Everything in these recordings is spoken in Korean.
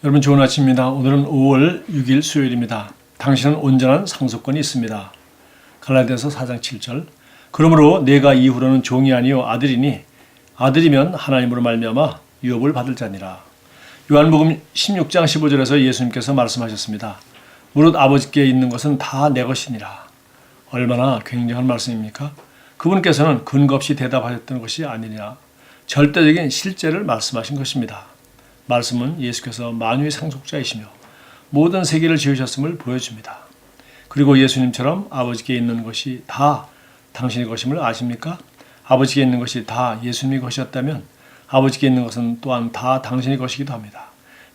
여러분 좋은 아침입니다. 오늘은 5월 6일 수요일입니다. 당신은 온전한 상속권이 있습니다. 갈라디아서 4장 7절. 그러므로 내가 이후로는 종이 아니요 아들이니 아들이면 하나님으로 말미암아 유업을 받을 자니라. 요한복음 16장 15절에서 예수님께서 말씀하셨습니다. 무릇 아버지께 있는 것은 다 내 것이니라. 얼마나 굉장한 말씀입니까? 그분께서는 근거 없이 대답하셨던 것이 아니냐. 절대적인 실제를 말씀하신 것입니다. 말씀은 예수께서 만유의 상속자이시며 모든 세계를 지으셨음을 보여줍니다. 그리고 예수님처럼 아버지께 있는 것이 다 당신의 것임을 아십니까? 아버지께 있는 것이 다 예수님의 것이었다면 아버지께 있는 것은 또한 다 당신의 것이기도 합니다.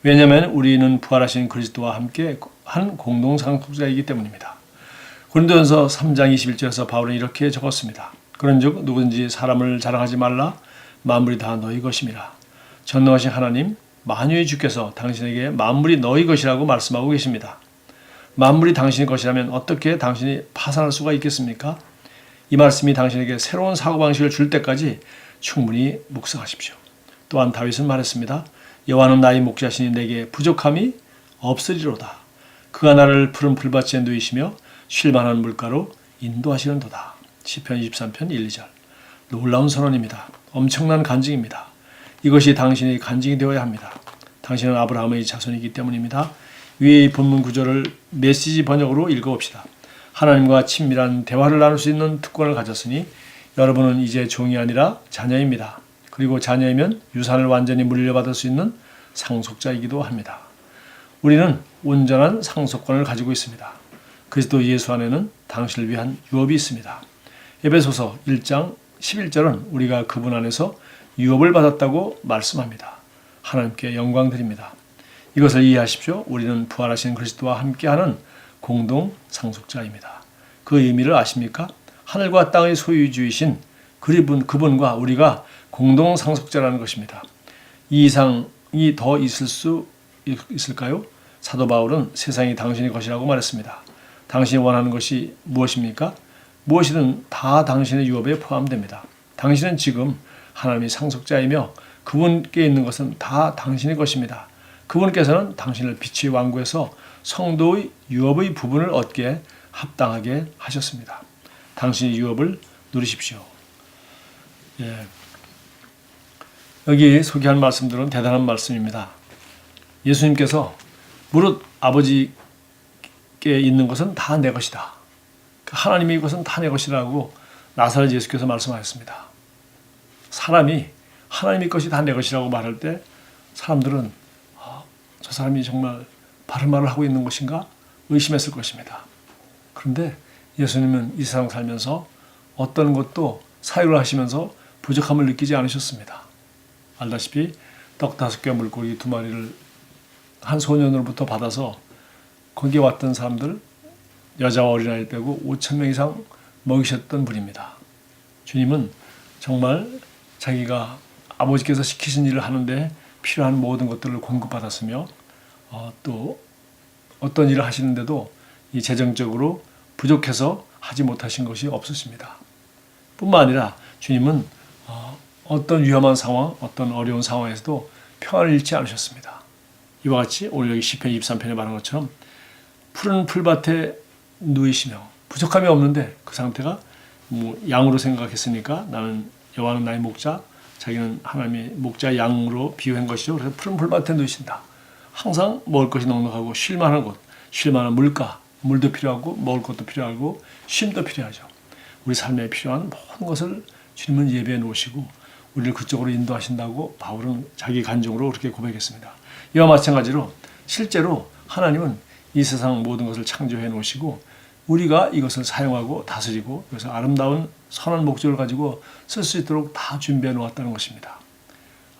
왜냐하면 우리는 부활하신 그리스도와 함께 한 공동 상속자이기 때문입니다. 고린도전서 3장 21절에서 바울은 이렇게 적었습니다. 그런즉 누구든지 사람을 자랑하지 말라. 만물이 다 너희 것임이라. 전능하신 하나님 만유의 주께서 당신에게 만물이 너희 것이라고 말씀하고 계십니다. 만물이 당신의 것이라면 어떻게 당신이 파산할 수가 있겠습니까? 이 말씀이 당신에게 새로운 사고방식을 줄 때까지 충분히 묵상하십시오. 또한 다윗은 말했습니다. 여호와는 나의 목자시니 내게 부족함이 없으리로다. 그가 나를 푸른 풀밭에 누이시며 쉴 만한 물가로 인도하시는도다. 시편 23편 1, 2절. 놀라운 선언입니다. 엄청난 간증입니다. 이것이 당신의 간증이 되어야 합니다. 당신은 아브라함의 자손이기 때문입니다. 위의 본문 구절을 메시지 번역으로 읽어봅시다. 하나님과 친밀한 대화를 나눌 수 있는 특권을 가졌으니 여러분은 이제 종이 아니라 자녀입니다. 그리고 자녀이면 유산을 완전히 물려받을 수 있는 상속자이기도 합니다. 우리는 온전한 상속권을 가지고 있습니다. 그리스도 예수 안에는 당신을 위한 유업이 있습니다. 에베소서 1장 11절은 우리가 그분 안에서 유업을 받았다고 말씀합니다. 하나님께 영광 드립니다. 이것을 이해하십시오. 우리는 부활하신 그리스도와 함께하는 공동 상속자입니다. 그 의미를 아십니까? 하늘과 땅의 소유주이신 그분과 우리가 공동 상속자라는 것입니다. 이 이상이 더 있을 수 있을까요? 사도 바울은 세상이 당신의 것이라고 말했습니다. 당신이 원하는 것이 무엇입니까? 무엇이든 다 당신의 유업에 포함됩니다. 당신은 지금 하나님의 상속자이며 그분께 있는 것은 다 당신의 것입니다. 그분께서는 당신을 빛의 왕국에서 성도의 유업의 부분을 얻게 합당하게 하셨습니다. 당신의 유업을 누리십시오. 예. 여기 소개한 말씀들은 대단한 말씀입니다. 예수님께서 무릇 아버지께 있는 것은 다 내 것이다. 하나님의 것은 다 내 것이라고 나사렛 예수께서 말씀하셨습니다. 사람이 하나님의 것이 다 내 것이라고 말할 때 사람들은 저 사람이 정말 바른 말을 하고 있는 것인가 의심했을 것입니다. 그런데 예수님은 이 세상 살면서 어떤 것도 사유를 하시면서 부족함을 느끼지 않으셨습니다. 알다시피 떡 5개 물고기 2마리를 한 소년으로부터 받아서 거기에 왔던 사람들 여자와 어린아이를 빼고 5,000명 이상 먹이셨던 분입니다. 주님은 정말 자기가 아버지께서 시키신 일을 하는데 필요한 모든 것들을 공급받았으며 또 어떤 일을 하시는데도 이 재정적으로 부족해서 하지 못하신 것이 없으십니다. 뿐만 아니라 주님은 어떤 위험한 상황, 어떤 어려운 상황에서도 평안을 잃지 않으셨습니다. 이와 같이 오늘 여기 시편 23편에 말한 것처럼 푸른 풀밭에 누이시며 부족함이 없는데 그 상태가 양으로 생각했으니까 나는 여호와는 나의 목자, 자기는 하나님의 목자 양으로 비유한 것이죠. 그래서 푸른 풀밭에 누이신다. 항상 먹을 것이 넉넉하고 쉴 만한 곳, 쉴 만한 물가, 물도 필요하고 먹을 것도 필요하고 쉼도 필요하죠. 우리 삶에 필요한 모든 것을 주님은 예배해 놓으시고 우리를 그쪽으로 인도하신다고 바울은 자기 간증으로 그렇게 고백했습니다. 이와 마찬가지로 실제로 하나님은 이 세상 모든 것을 창조해 놓으시고 우리가 이것을 사용하고 다스리고 그래서 아름다운 선한 목적을 가지고 쓸 수 있도록 다 준비해 놓았다는 것입니다.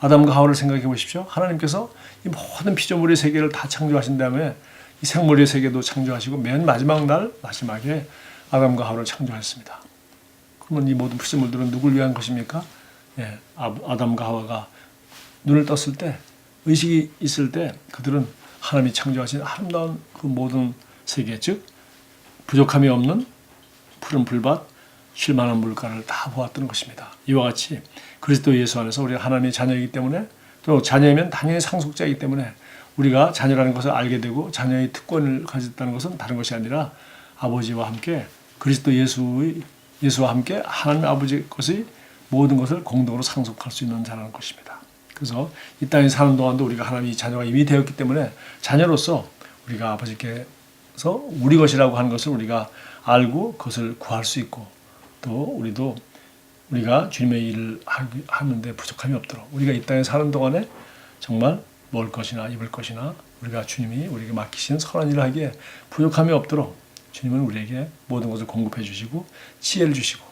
아담과 하와를 생각해 보십시오. 하나님께서 이 모든 피조물의 세계를 다 창조하신 다음에 이 생물의 세계도 창조하시고 맨 마지막 날 마지막에 아담과 하와를 창조하셨습니다. 그러면 이 모든 피조물들은 누굴 위한 것입니까? 예, 아담과 하와가 눈을 떴을 때 의식이 있을 때 그들은 하나님이 창조하신 아름다운 그 모든 세계 즉 부족함이 없는 푸른 풀밭, 쉴만한 물가를 다 보았던 것입니다. 이와 같이 그리스도 예수 안에서 우리가 하나님의 자녀이기 때문에 또 자녀이면 당연히 상속자이기 때문에 우리가 자녀라는 것을 알게 되고 자녀의 특권을 가졌다는 것은 다른 것이 아니라 아버지와 함께 그리스도 예수와 함께 하나님 아버지 것의 모든 것을 공동으로 상속할 수 있는 자라는 것입니다. 그래서 이 땅에 사는 동안도 우리가 하나님의 자녀가 이미 되었기 때문에 자녀로서 우리가 아버지께서 우리 것이라고 하는 것을 우리가 알고 그것을 구할 수 있고 또 우리도 우리가 주님의 일을 하는데 부족함이 없도록 우리가 이 땅에 사는 동안에 정말 먹을 것이나 입을 것이나 우리가 주님이 우리에게 맡기신 선한 일을 하기에 부족함이 없도록 주님은 우리에게 모든 것을 공급해 주시고 지혜를 주시고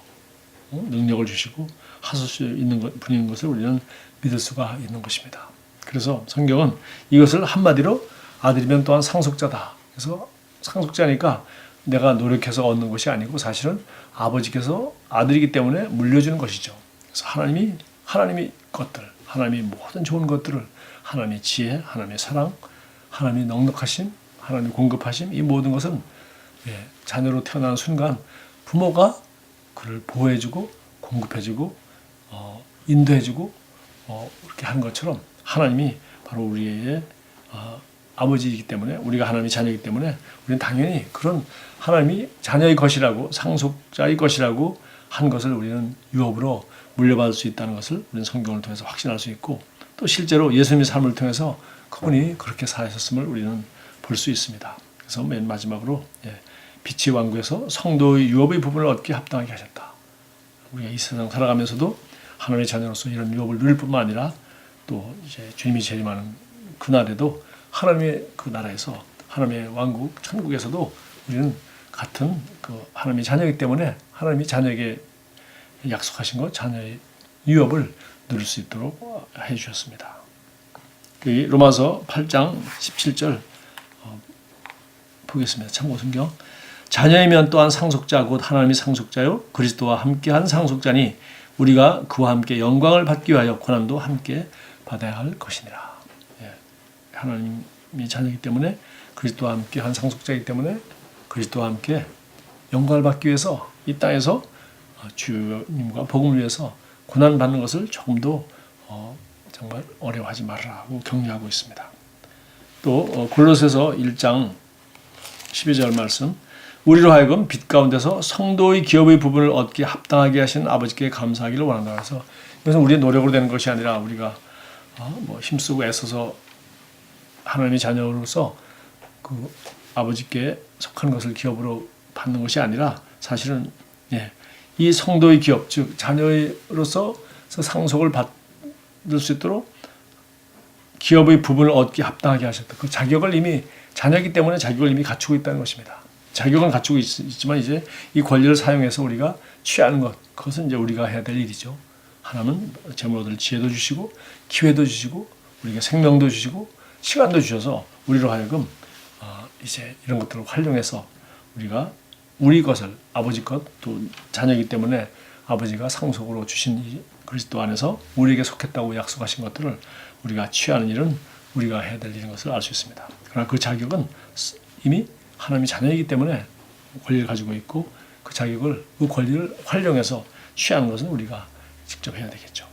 능력을 주시고 하실 수 있는 분인 것을 우리는 믿을 수가 있는 것입니다. 그래서 성경은 이것을 한마디로 아들이면 또한 상속자다. 그래서 상속자니까 내가 노력해서 얻는 것이 아니고 사실은 아버지께서 아들이기 때문에 물려주는 것이죠. 그래서 하나님의 것들, 하나님의 모든 좋은 것들을 하나님의 지혜, 하나님의 사랑, 하나님의 넉넉하심, 하나님의 공급하심 이 모든 것은 자녀로 태어나는 순간 부모가 그를 보호해주고 공급해주고 인도해주고 그렇게 하는 것처럼 하나님이 바로 우리의 아버지이기 때문에 우리가 하나님의 자녀이기 때문에 우리는 당연히 그런 하나님이 자녀의 것이라고 상속자의 것이라고 한 것을 우리는 유업으로 물려받을 수 있다는 것을 우리는 성경을 통해서 확신할 수 있고 또 실제로 예수님의 삶을 통해서 그분이 그렇게 사셨음을 우리는 볼 수 있습니다. 그래서 맨 마지막으로 빛의 왕국에서 성도의 유업의 부분을 얻게 합당하게 하셨다. 우리가 이 세상 살아가면서도 하나님의 자녀로서 이런 유업을 누릴 뿐만 아니라 또 이제 주님이 재림하는 그날에도 하나님의 그 나라에서 하나님의 왕국 천국에서도 우리는 같은 그 하나님의 자녀이기 때문에 하나님이 자녀에게 약속하신 것 자녀의 유업을 누릴 수 있도록 해 주셨습니다. 로마서 8장 17절 보겠습니다. 참고 성경. 자녀이면 또한 상속자 곧 하나님이 상속자요 그리스도와 함께한 상속자니 우리가 그와 함께 영광을 받기 위하여 고난도 함께 받아야 할 것이니라. 하나님이 자녀이기 때문에 그리스도와 함께한 상속자이기 때문에 그리스도와 함께 영광을 받기 위해서 이 땅에서 주님과 복음을 위해서 고난 받는 것을 조금도 정말 어려워하지 말라고 격려하고 있습니다. 또 골로새서 1장 12절 말씀 우리로 하여금 빛 가운데서 성도의 기업의 부분을 얻기에 합당하게 하신 아버지께 감사하기를 원한다. 그래서 이것은 우리의 노력으로 되는 것이 아니라 우리가 힘쓰고 애써서 하나님의 자녀로서 그 아버지께 속한 것을 기업으로 받는 것이 아니라 사실은 이 성도의 기업 즉 자녀로서 상속을 받을 수 있도록 기업의 부분을 얻기에 합당하게 하셨다. 그 자격을 이미 자녀이기 때문에 자격을 이미 갖추고 있다는 것입니다. 자격은 갖추고 있지만 이제 이 권리를 사용해서 우리가 취하는 것 그것은 이제 우리가 해야 될 일이죠. 하나님은 재물 얻을 지혜도 주시고 기회도 주시고 우리에게 생명도 주시고 시간도 주셔서 우리로 하여금 이제 이런 것들을 활용해서 우리가 우리 것을 아버지 것 또 자녀이기 때문에 아버지가 상속으로 주신 이 그리스도 안에서 우리에게 속했다고 약속하신 것들을 우리가 취하는 일은 우리가 해야 될 일인 것을 알 수 있습니다. 그러나 그 자격은 이미 하나님이 자녀이기 때문에 권리를 가지고 있고 그 자격을 그 권리를 활용해서 취하는 것은 우리가 직접 해야 되겠죠.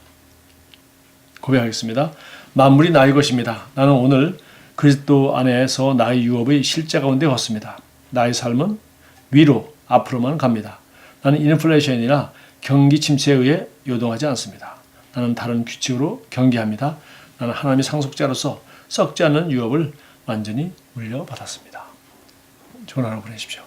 고백하겠습니다. 만물이 나의 것입니다. 나는 오늘 그리스도 안에서 나의 유업의 실제 가운데 걷습니다. 나의 삶은 위로 앞으로만 갑니다. 나는 인플레이션이나 경기 침체에 의해 요동하지 않습니다. 나는 다른 규칙으로 경계합니다. 나는 하나님의 상속자로서 썩지 않는 유업을 완전히 물려받았습니다. 좋은 하루 보내십시오.